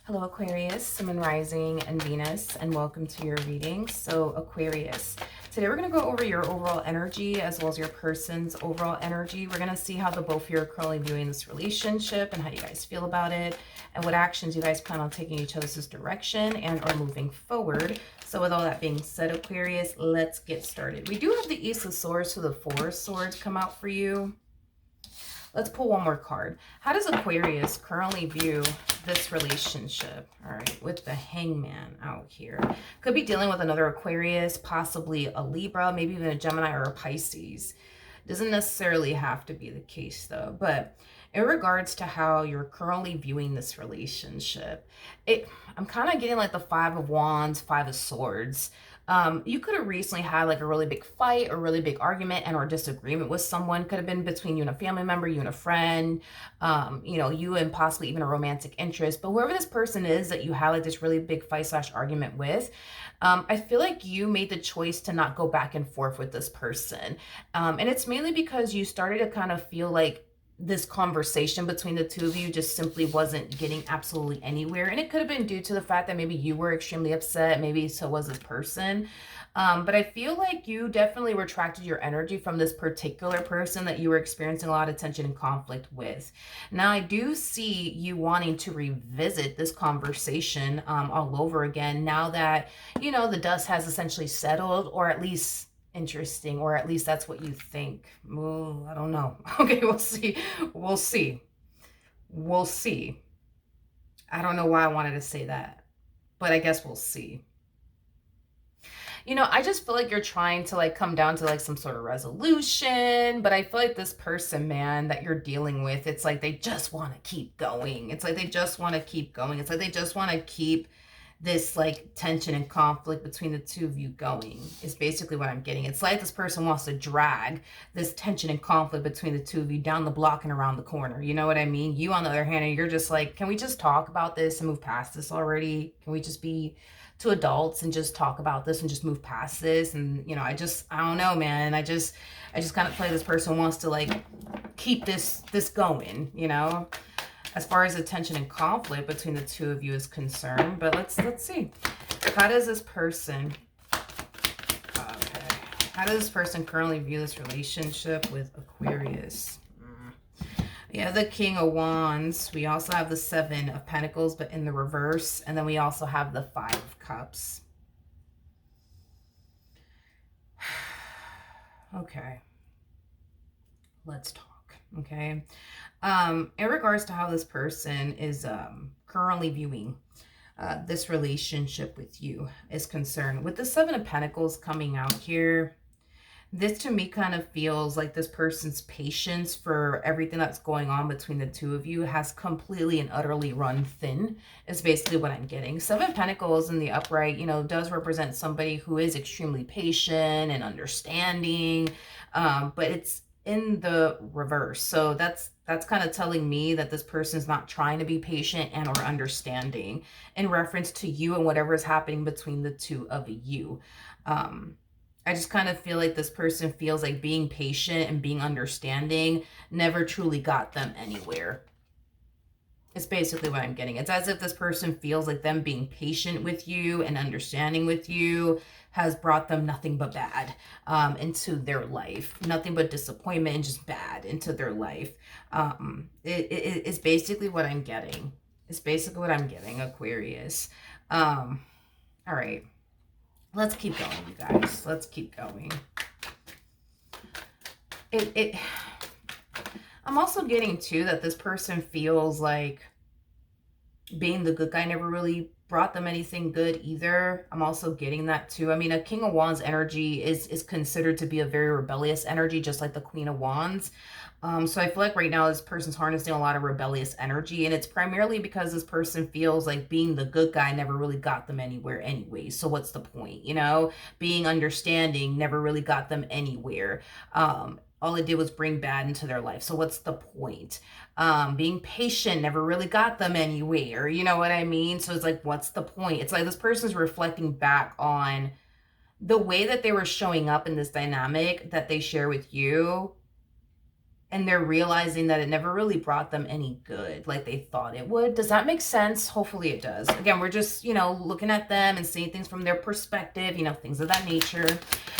Hello Aquarius, Sun, Moon, Rising, and Venus, and welcome to your reading. So Aquarius, today we're going to go over your overall energy as well as your person's overall energy. We're going to see how the both of you are currently viewing this relationship and how you guys feel about it and what actions you guys plan on taking each other's direction and are moving forward. So with all that being said, Aquarius, let's get started. We do have the Ace of Swords, so the Four of Swords come out for you. Let's pull one more card. How does Aquarius currently view this relationship? All right, with the Hangman out here. Could be dealing with another Aquarius, possibly a Libra, maybe even a Gemini or a Pisces. Doesn't necessarily have to be the case though. But in regards to how you're currently viewing this relationship, I'm kind of getting like the Five of Wands, Five of Swords. You could have recently had like a really big fight or really big argument and or disagreement with someone. Could have been between you and a family member, you and a friend, you and possibly even a romantic interest. But whoever this person is that you had like this really big fight slash argument with, I feel like you made the choice to not go back and forth with this person. And it's mainly because you started to kind of feel like this conversation between the two of you just simply wasn't getting absolutely anywhere. And it could have been due to the fact that maybe you were extremely upset, maybe so was this person. But I feel like you definitely retracted your energy from this particular person that you were experiencing a lot of tension and conflict with. Now, I do see you wanting to revisit this conversation all over again now that, the dust has essentially settled, or at least interesting, or at least that's what you think. Well, I don't know. Okay, we'll see. We'll see. We'll see. I don't know why I wanted to say that, but I guess we'll see. I just feel like you're trying to like come down to like some sort of resolution, but I feel like this person, man, that you're dealing with, it's like they just want to keep going. It's like they just want to keep going. It's like they just want to keep this like tension and conflict between the two of you going, is basically what I'm getting. It's like this person wants to drag this tension and conflict between the two of you down the block and around the corner. You know what I mean? You, on the other hand, you're just like, can we just talk about this and move past this already? Can we just be two adults and just talk about this and just move past this? And I don't know, man. I just kind of feel like this person wants to like keep this going, as far as the tension and conflict between the two of you is concerned. But let's see. How does this person currently view this relationship with Aquarius? Yeah, the King of Wands. We also have the Seven of Pentacles, but in the reverse. And then we also have the Five of Cups. Okay. Let's talk. Okay. In regards to how this person is currently viewing this relationship with you is concerned, with the Seven of Pentacles coming out here, this to me kind of feels like this person's patience for everything that's going on between the two of you has completely and utterly run thin, is basically what I'm getting. Seven of Pentacles in the upright, does represent somebody who is extremely patient and understanding, but it's in the reverse. So that's kind of telling me that this person is not trying to be patient and or understanding in reference to you and whatever is happening between the two of you. I just kind of feel like this person feels like being patient and being understanding never truly got them anywhere. It's basically what I'm getting. It's as if this person feels like them being patient with you and understanding with you has brought them nothing but bad into their life. Nothing but disappointment and just bad into their life. It's basically what I'm getting. It's basically what I'm getting, Aquarius. All right. Let's keep going, you guys. Let's keep going. I'm also getting, too, that this person feels like being the good guy never really brought them anything good either. I'm also getting that, too. I mean, a King of Wands energy is considered to be a very rebellious energy, just like the Queen of Wands. So I feel like right now this person's harnessing a lot of rebellious energy, and it's primarily because this person feels like being the good guy never really got them anywhere anyway. So what's the point? Being understanding never really got them anywhere. All it did was bring bad into their life. So what's the point? Being patient never really got them anywhere. You know what I mean? So it's like, what's the point? It's like this person's reflecting back on the way that they were showing up in this dynamic that they share with you, and they're realizing that it never really brought them any good like they thought it would. Does that make sense? Hopefully it does. Again, we're just, looking at them and seeing things from their perspective, things of that nature.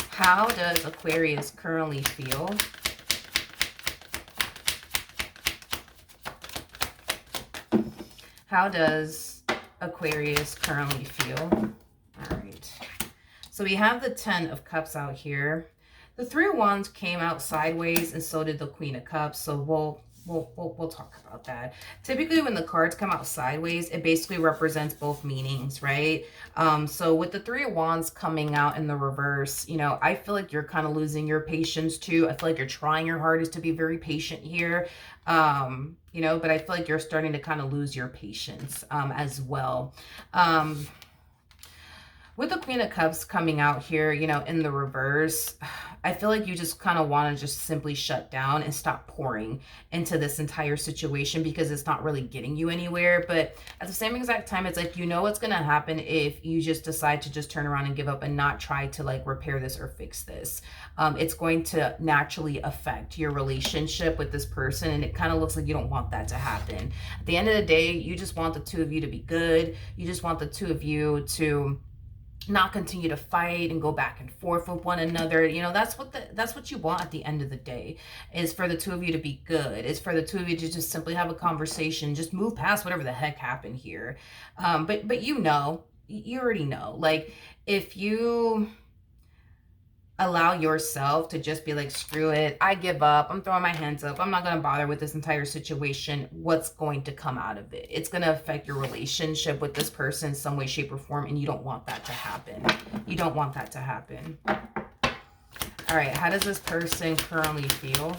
How does Aquarius currently feel? How does Aquarius currently feel? All right. So we have the 10 of Cups out here. The 3 of Wands came out sideways, and so did the Queen of Cups. So we'll talk about that. Typically, when the cards come out sideways, it basically represents both meanings, right? So with the 3 of Wands coming out in the reverse, I feel like you're kind of losing your patience too. I feel like you're trying your hardest to be very patient here. But I feel like you're starting to kind of lose your patience as well. With the Queen of Cups coming out here, in the reverse, I feel like you just kind of want to just simply shut down and stop pouring into this entire situation because it's not really getting you anywhere. But at the same exact time, it's like, what's going to happen if you just decide to just turn around and give up and not try to like repair this or fix this. It's going to naturally affect your relationship with this person. And it kind of looks like you don't want that to happen. At the end of the day, you just want the 2 of you to be good. You just want the 2 of you to not continue to fight and go back and forth with one another. That's what you want at the end of the day, is for the 2 of you to be good, is for the 2 of you to just simply have a conversation, just move past whatever the heck happened here. But you already know, like, if you allow yourself to just be like, screw it, I give up, I'm throwing my hands up, I'm not going to bother with this entire situation, what's going to come out of it? It's going to affect your relationship with this person in some way, shape, or form, and you don't want that to happen. You don't want that to happen. All right, how does this person currently feel?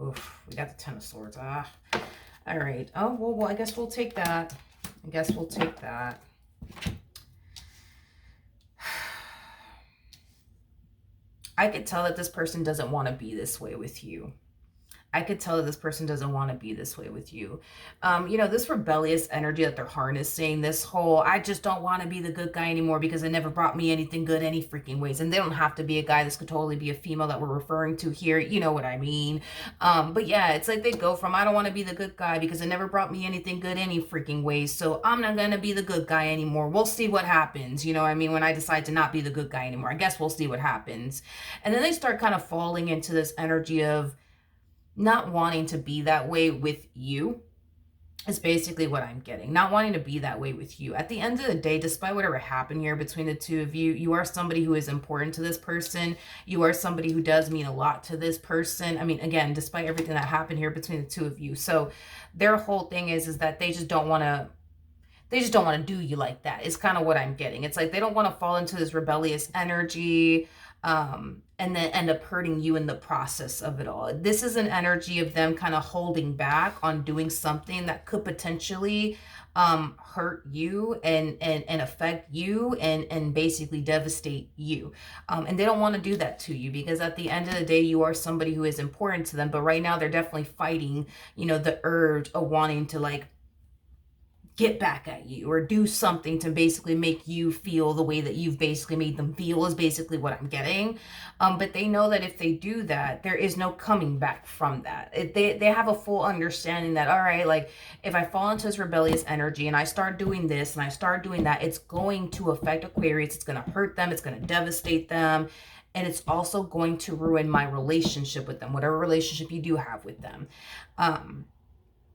Oof, we got the 10 of Swords. All right. Oh, well, I guess we'll take that. I could tell that this person doesn't want to be this way with you. I could tell that this person doesn't want to be this way with you. This rebellious energy that they're harnessing, this whole, I just don't want to be the good guy anymore because it never brought me anything good any freaking ways. And they don't have to be a guy. This could totally be a female that we're referring to here. You know what I mean? But yeah, it's like they go from, I don't want to be the good guy because it never brought me anything good any freaking ways. So I'm not going to be the good guy anymore. We'll see what happens. You know what I mean? When I decide to not be the good guy anymore, I guess we'll see what happens. And then they start kind of falling into this energy of not wanting to be that way with you, is basically what I'm getting. Not wanting to be that way with you. At the end of the day, despite whatever happened here between the 2 of you, you are somebody who is important to this person. You are somebody who does mean a lot to this person. I mean, again, despite everything that happened here between the 2 of you. So their whole thing is that they just don't want to do you like that. It's kind of what I'm getting. It's like they don't want to fall into this rebellious energy, and then end up hurting you in the process of it all. This is an energy of them kind of holding back on doing something that could potentially hurt you and affect you and basically devastate you. And they don't want to do that to you because at the end of the day, you are somebody who is important to them. But right now they're definitely fighting, the urge of wanting to like get back at you or do something to basically make you feel the way that you've basically made them feel, is basically what I'm getting. But they know that if they do that, there is no coming back from that. They have a full understanding that, all right, like if I fall into this rebellious energy and I start doing this and I start doing that, it's going to affect Aquarius. It's going to hurt them. It's going to devastate them. And it's also going to ruin my relationship with them, whatever relationship you do have with them.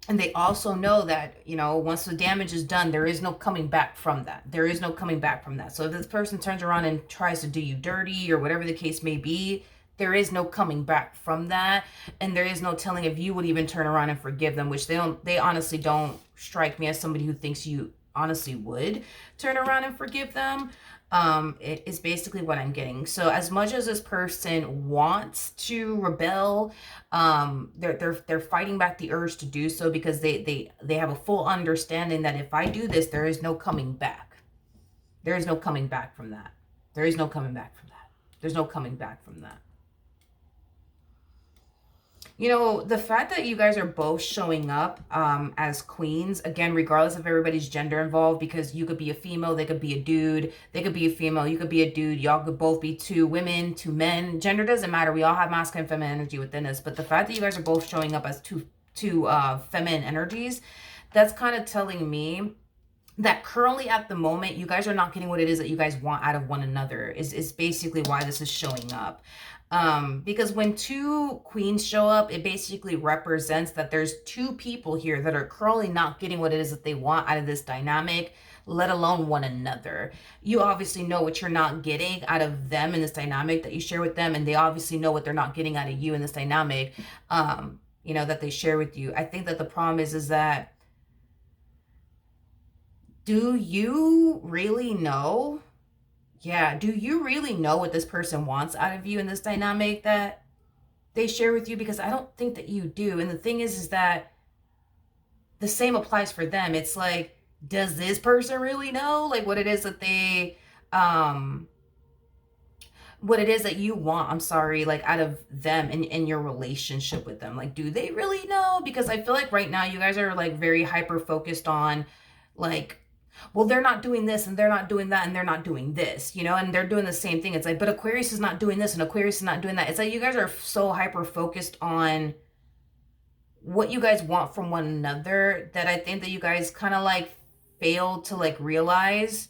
And they also know that, once the damage is done, there is no coming back from that. There is no coming back from that. So if this person turns around and tries to do you dirty or whatever the case may be, there is no coming back from that. And there is no telling if you would even turn around and forgive them, which they honestly don't strike me as somebody who thinks you honestly would turn around and forgive them. It is basically what I'm getting. So as much as this person wants to rebel, they're fighting back the urge to do so because they have a full understanding that if I do this, there is no coming back. There is no coming back from that. There is no coming back from that. There's no coming back from that. You know, the fact that you guys are both showing up as queens, again, regardless of everybody's gender involved, because you could be a female, they could be a dude, they could be a female, you could be a dude, y'all could both be two women, two men. Gender doesn't matter. We all have masculine and feminine energy within us. But the fact that you guys are both showing up as two feminine energies, that's kind of telling me that currently at the moment, you guys are not getting what it is that you guys want out of one another, is basically why this is showing up. Because when two queens show up, it basically represents that there's two people here that are currently not getting what it is that they want out of this dynamic, let alone one another. You obviously know what you're not getting out of them in this dynamic that you share with them, and they obviously know what they're not getting out of you in this dynamic, you know, that they share with you. I think that the problem is that, do you really know? Yeah, do you really know what this person wants out of you in this dynamic that they share with you? Because I don't think that you do. And the thing is that the same applies for them. It's like, does this person really know like what it is that they what it is that you want, I'm sorry, like out of them in your relationship with them? Like, do they really know? Because I feel like right now you guys are like very hyper focused on like, well, they're not doing this and they're not doing that and they're not doing this, you know, and they're doing the same thing. It's like, but Aquarius is not doing this and Aquarius is not doing that. It's like you guys are so hyper focused on what you guys want from one another that I think that you guys kind of like fail to like realize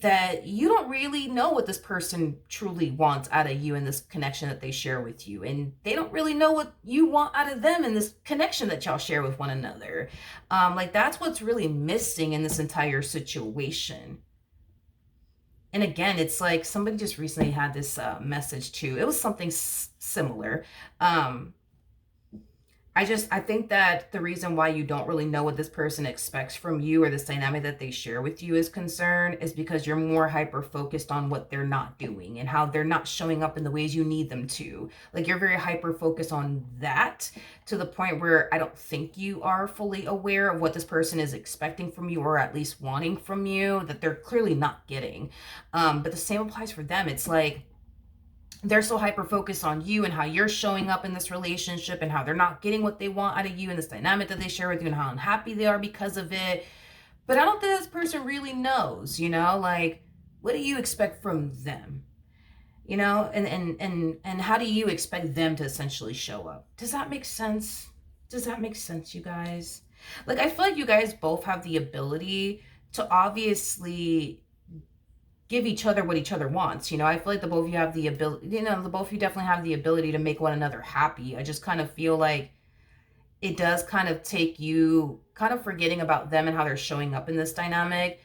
that you don't really know what this person truly wants out of you in this connection that they share with you. And they don't really know what you want out of them in this connection that y'all share with one another. Like that's what's really missing in this entire situation. And again, it's like somebody just recently had this message too. It was something similar. I think that the reason why you don't really know what this person expects from you or this dynamic that they share with you is concerned is because you're more hyper focused on what they're not doing and how they're not showing up in the ways you need them to. Like you're very hyper focused on that to the point where I don't think you are fully aware of what this person is expecting from you or at least wanting from you that they're clearly not getting. But the same applies for them. It's like, they're so hyper focused on you and how you're showing up in this relationship and how they're not getting what they want out of you and this dynamic that they share with you and how unhappy they are because of it. But I don't think this person really knows, you know, like, what do you expect from them? You know, and how do you expect them to essentially show up? Does that make sense? Does that make sense, you guys? Like, I feel like you guys both have the ability to obviously give each other what each other wants. You know, I feel like the both of you have the ability, you know, the both of you definitely have the ability to make one another happy. I just kind of feel like it does kind of take you kind of forgetting about them and how they're showing up in this dynamic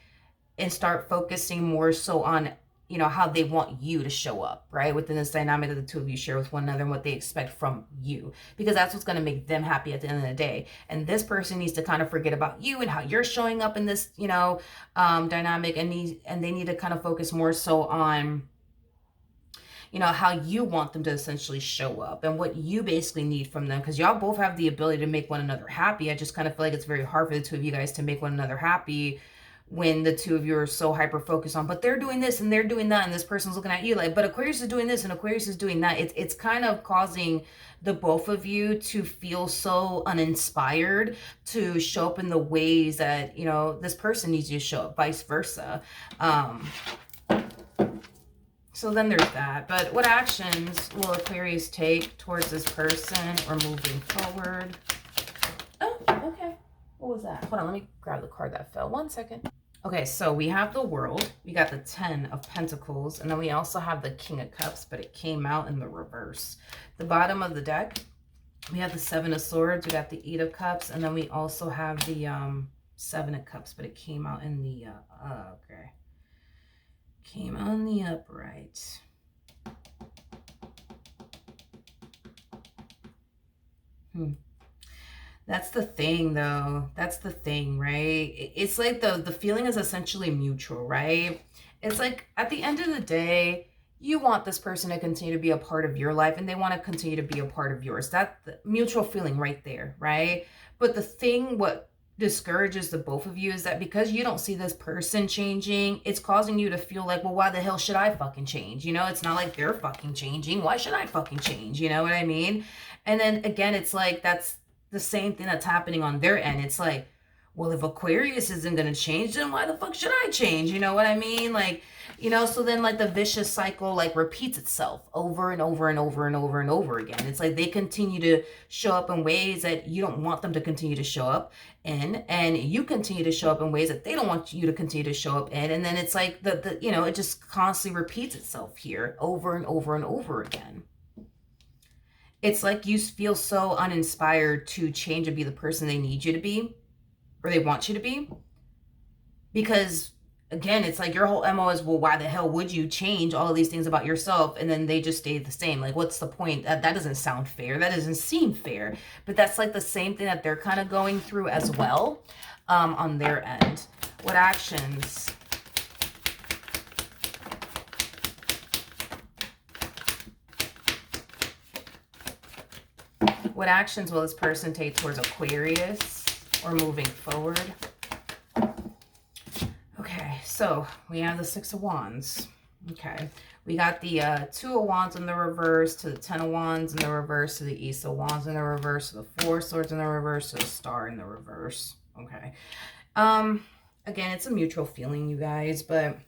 and start focusing more so on, you know, how they want you to show up, right? Within this dynamic that the two of you share with one another and what they expect from you, because that's what's going to make them happy at the end of the day. And this person needs to kind of forget about you and how you're showing up in this, you know, dynamic, and they need to kind of focus more so on, you know, how you want them to essentially show up and what you basically need from them, because y'all both have the ability to make one another happy. I just kind of feel like it's very hard for the two of you guys to make one another happy when the two of you are so hyper focused on, but they're doing this and they're doing that, and this person's looking at you like, but Aquarius is doing this and Aquarius is doing that. It's kind of causing the both of you to feel so uninspired to show up in the ways that, you know, this person needs you to show up, vice versa. So then there's that. But what actions will Aquarius take towards this person or moving forward? Oh, okay. What was that? Hold on, let me grab the card that fell. 1 second. Okay, so we have the World. We got the 10 of Pentacles. And then we also have the King of Cups, but it came out in the reverse. The bottom of the deck, we have the 7 of Swords. We got the 8 of Cups. And then we also have the 7 of Cups, but it came out in the, okay. Came out in the upright. That's the thing, though. That's the thing, right? It's like the feeling is essentially mutual, right? It's like at the end of the day, you want this person to continue to be a part of your life and they want to continue to be a part of yours. That's the mutual feeling right there, right? But the thing, what discourages the both of you is that because you don't see this person changing, it's causing you to feel like, well, why the hell should I fucking change? You know, it's not like they're fucking changing. Why should I fucking change? You know what I mean? And then again, it's like that's the same thing that's happening on their end. It's like, well, if Aquarius isn't going to change, then why the fuck should I change? You know what I mean? Like, so then like the vicious cycle like repeats itself over and over and over and over and over again. It's like they continue to show up in ways that you don't want them to continue to show up in, and you continue to show up in ways that they don't want you to continue to show up in. And then it's like it just constantly repeats itself here over and over and over again. It's like you feel so uninspired to change and be the person they need you to be, or they want you to be, because again, it's like your whole MO is, well, why the hell would you change all of these things about yourself and then they just stay the same? Like, what's the point? That doesn't sound fair. That doesn't seem fair. But that's like the same thing that they're kind of going through as well, on their end. What actions? What actions will this person take towards Aquarius or moving forward? Okay, so we have the Six of Wands. Okay, we got the Two of Wands in the reverse to the Ten of Wands in the reverse to the Ace of Wands in the reverse to the Four of Swords in the reverse to the Star in the reverse. Okay. Again, it's a mutual feeling, you guys, but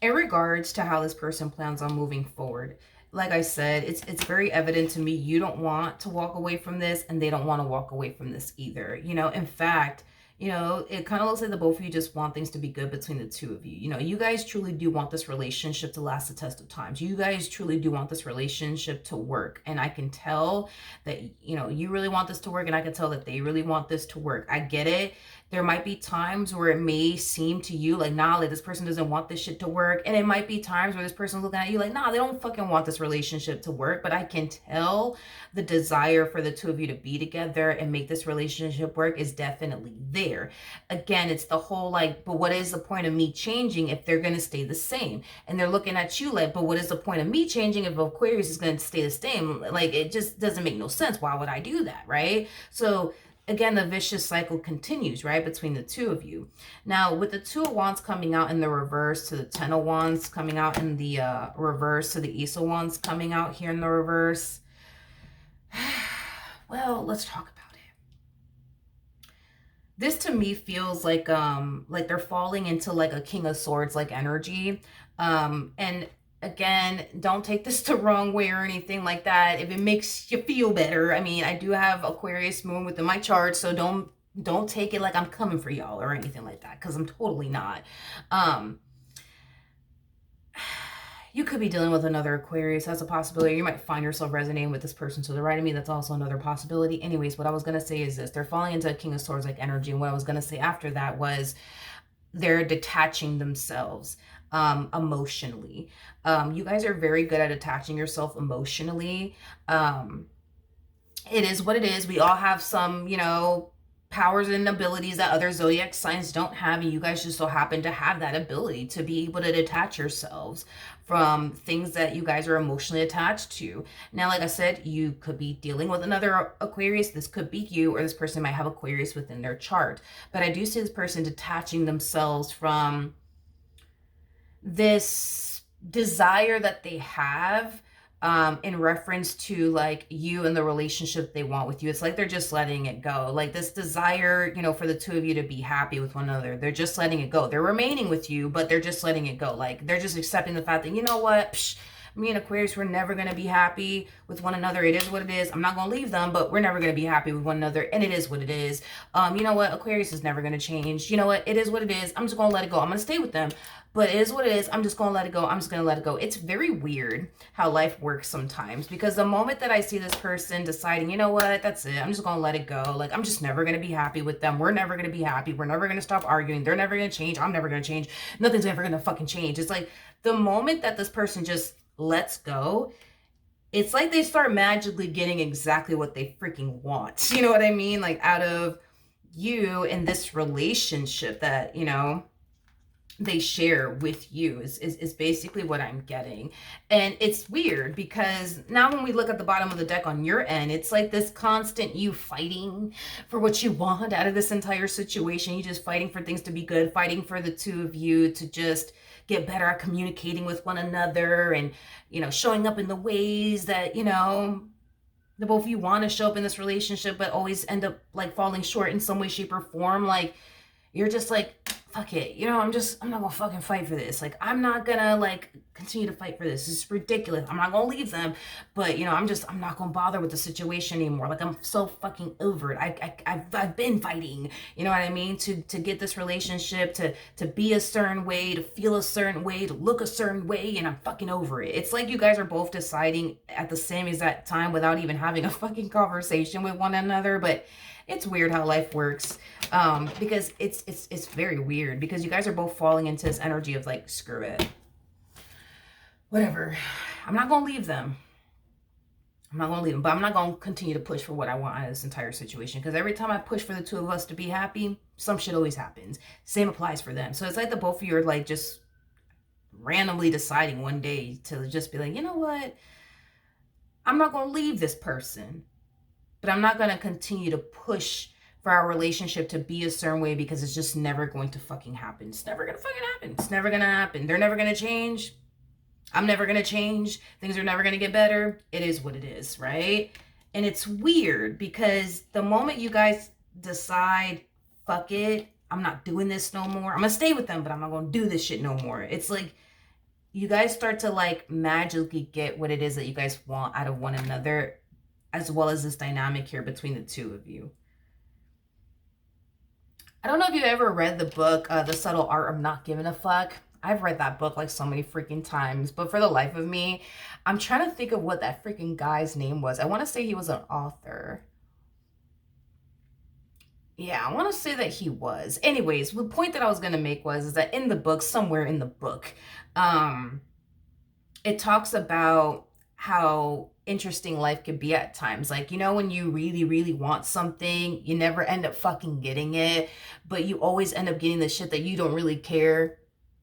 in regards to how this person plans on moving forward, like I said, it's very evident to me you don't want to walk away from this, and they don't want to walk away from this either. In fact, it kind of looks like the both of you just want things to be good between the two of you. You guys truly do want this relationship to last the test of times. You guys truly do want this relationship to work. And I can tell that, you really want this to work, and I can tell that they really want this to work. I get it. There might be times where it may seem to you like, nah, like this person doesn't want this shit to work. And it might be times where this person's looking at you like, nah, they don't fucking want this relationship to work. But I can tell the desire for the two of you to be together and make this relationship work is definitely there. Again, it's the whole like, but what is the point of me changing if they're going to stay the same? And they're looking at you like, but what is the point of me changing if Aquarius is going to stay the same? Like, it just doesn't make no sense. Why would I do that, right? So again, the vicious cycle continues, right, between the two of you. Now, with the Two of Wands coming out in the reverse to the Ten of Wands coming out in the reverse to the Ace of Wands coming out here in the reverse, well, let's talk about it. This to me feels like they're falling into like a King of Swords like energy. And again, don't take this the wrong way or anything like that. If it makes you feel better, I mean, I do have Aquarius moon within my chart, so don't take it like I'm coming for y'all or anything like that, because I'm totally not. You could be dealing with another Aquarius. That's a possibility. You might find yourself resonating with this person to the right of me. That's also another possibility. Anyways, what I was going to say is this. They're falling into a King of Swords like energy. And what I was going to say after that was they're detaching themselves emotionally. You guys are very good at attaching yourself emotionally. It is what it is. We all have some, powers and abilities that other zodiac signs don't have, and you guys just so happen to have that ability to be able to detach yourselves from things that you guys are emotionally attached to. Now, like I said, you could be dealing with another Aquarius. This could be you, or this person might have Aquarius within their chart. But I do see this person detaching themselves from this desire that they have in reference to like you and the relationship they want with you. It's like they're just letting it go. Like this desire, for the two of you to be happy with one another. They're just letting it go. They're remaining with you, but they're just letting it go. Like they're just accepting the fact that, you know what, me and Aquarius, we're never going to be happy with one another. It is what it is. I'm not going to leave them, but we're never going to be happy with one another. And it is what it is. You know what? Aquarius is never going to change. You know what? It is what it is. I'm just going to let it go. I'm going to stay with them. But it is what it is. I'm just going to let it go. I'm just going to let it go. It's very weird how life works sometimes, because the moment that I see this person deciding, you know what, that's it, I'm just going to let it go. Like, I'm just never going to be happy with them. We're never going to be happy. We're never going to stop arguing. They're never going to change. I'm never going to change. Nothing's ever going to fucking change. It's like the moment that this person just lets go, it's like they start magically getting exactly what they freaking want. You know what I mean? Like out of you in this relationship that, they share with you is basically what I'm getting. And it's weird because now when we look at the bottom of the deck on your end, it's like this constant you fighting for what you want out of this entire situation. You just fighting for things to be good, fighting for the two of you to just get better at communicating with one another and, showing up in the ways that, The both of you want to show up in this relationship, but always end up like falling short in some way, shape, or form. Like, you're just like, fuck it. You know, I'm not gonna fucking fight for this. Like, I'm not gonna like continue to fight for this. It's ridiculous. I'm not gonna leave them. But, you know, I'm not gonna bother with the situation anymore. Like, I'm so fucking over it. I've been fighting, you know what I mean? To get this relationship to be a certain way, to feel a certain way, to look a certain way, and I'm fucking over it. It's like you guys are both deciding at the same exact time without even having a fucking conversation with one another. But it's weird how life works, because it's very weird, because you guys are both falling into this energy of like, screw it, whatever. I'm not gonna leave them. I'm not gonna leave them, but I'm not gonna continue to push for what I want out of this entire situation, because every time I push for the two of us to be happy, some shit always happens. Same applies for them. So it's like the both of you are like just randomly deciding one day to just be like, you know what, I'm not gonna leave this person, but I'm not going to continue to push for our relationship to be a certain way, because it's just never going to fucking happen. It's never going to fucking happen. It's never going to happen. They're never going to change. I'm never going to change. Things are never going to get better. It is what it is, right? And it's weird, because the moment you guys decide, fuck it, I'm not doing this no more. I'm going to stay with them, but I'm not going to do this shit no more. It's like you guys start to like magically get what it is that you guys want out of one another, as well as this dynamic here between the two of you. I don't know if you've ever read the book, The Subtle Art of Not Giving a Fuck. I've read that book like so many freaking times, but for the life of me, I'm trying to think of what that freaking guy's name was. I want to say he was an author. Yeah, I want to say that he was. Anyways, the point that I was going to make is that in the book, somewhere in the book, it talks about how interesting life could be at times. Like, you know, when you really, really want something, you never end up fucking getting it, but you always end up getting the shit that you don't really care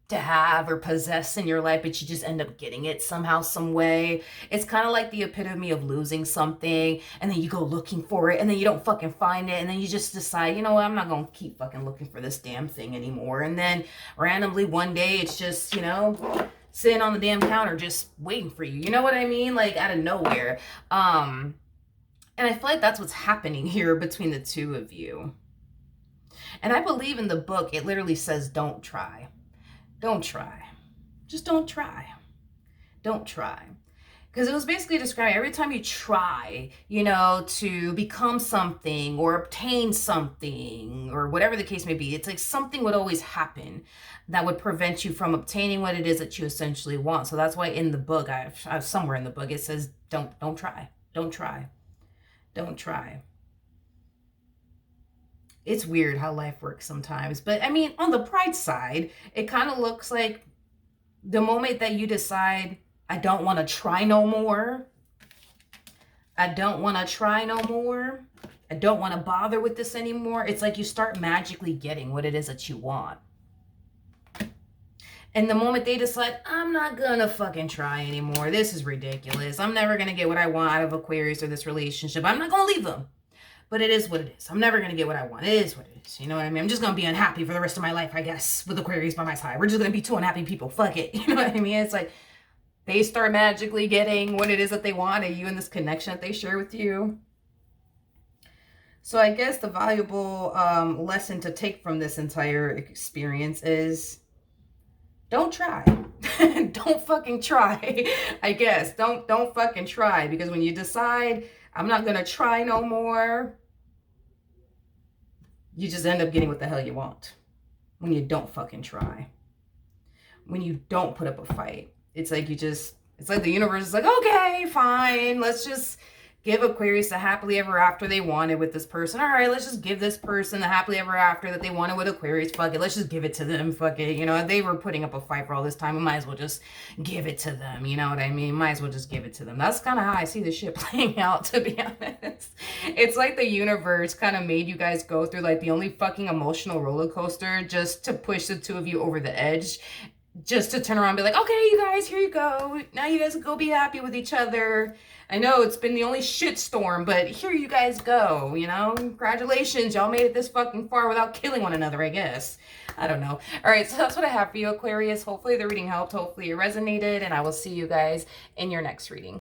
to have or possess in your life, but you just end up getting it somehow, some way. It's kind of like the epitome of losing something, and then you go looking for it, and then you don't fucking find it, and then you just decide, you know what, I'm not gonna keep fucking looking for this damn thing anymore. And then randomly one day it's just, you know, sitting on the damn counter just waiting for you. You know what I mean? Like, out of nowhere. And I feel like that's what's happening here between the two of you. And I believe in the book, it literally says, don't try. Don't try. Just don't try. Don't try. Because it was basically describing every time you try, you know, to become something or obtain something or whatever the case may be, it's like something would always happen that would prevent you from obtaining what it is that you essentially want. So that's why in the book, I've somewhere in the book, it says, don't try. Don't try. Don't try. It's weird how life works sometimes. But I mean, on the bright side, it kind of looks like the moment that you decide, I don't want to try no more. I don't want to try no more. I don't want to bother with this anymore. It's like you start magically getting what it is that you want. And the moment they decide, I'm not going to fucking try anymore. This is ridiculous. I'm never going to get what I want out of Aquarius or this relationship. I'm not going to leave them. But it is what it is. I'm never going to get what I want. It is what it is. You know what I mean? I'm just going to be unhappy for the rest of my life, I guess, with Aquarius by my side. We're just going to be two unhappy people. Fuck it. You know what I mean? It's like they start magically getting what it is that they want at you and this connection that they share with you. So I guess the valuable lesson to take from this entire experience is don't try. Don't fucking try. I guess don't fucking try, because when you decide I'm not going to try no more, you just end up getting what the hell you want when you don't fucking try. When you don't put up a fight. It's like it's like the universe is like, okay, fine. Let's just give Aquarius the happily ever after they wanted with this person. All right, let's just give this person the happily ever after that they wanted with Aquarius. Fuck it. Let's just give it to them. Fuck it. You know, they were putting up a fight for all this time. We might as well just give it to them. You know what I mean? Might as well just give it to them. That's kind of how I see this shit playing out, to be honest. It's like the universe kind of made you guys go through like the only fucking emotional roller coaster just to push the two of you over the edge. Just to turn around and be like, okay, you guys, here you go. Now you guys go be happy with each other. I know it's been the only shitstorm, but here you guys go, you know? Congratulations, y'all made it this fucking far without killing one another, I guess. I don't know. All right, so that's what I have for you, Aquarius. Hopefully the reading helped. Hopefully it resonated, and I will see you guys in your next reading.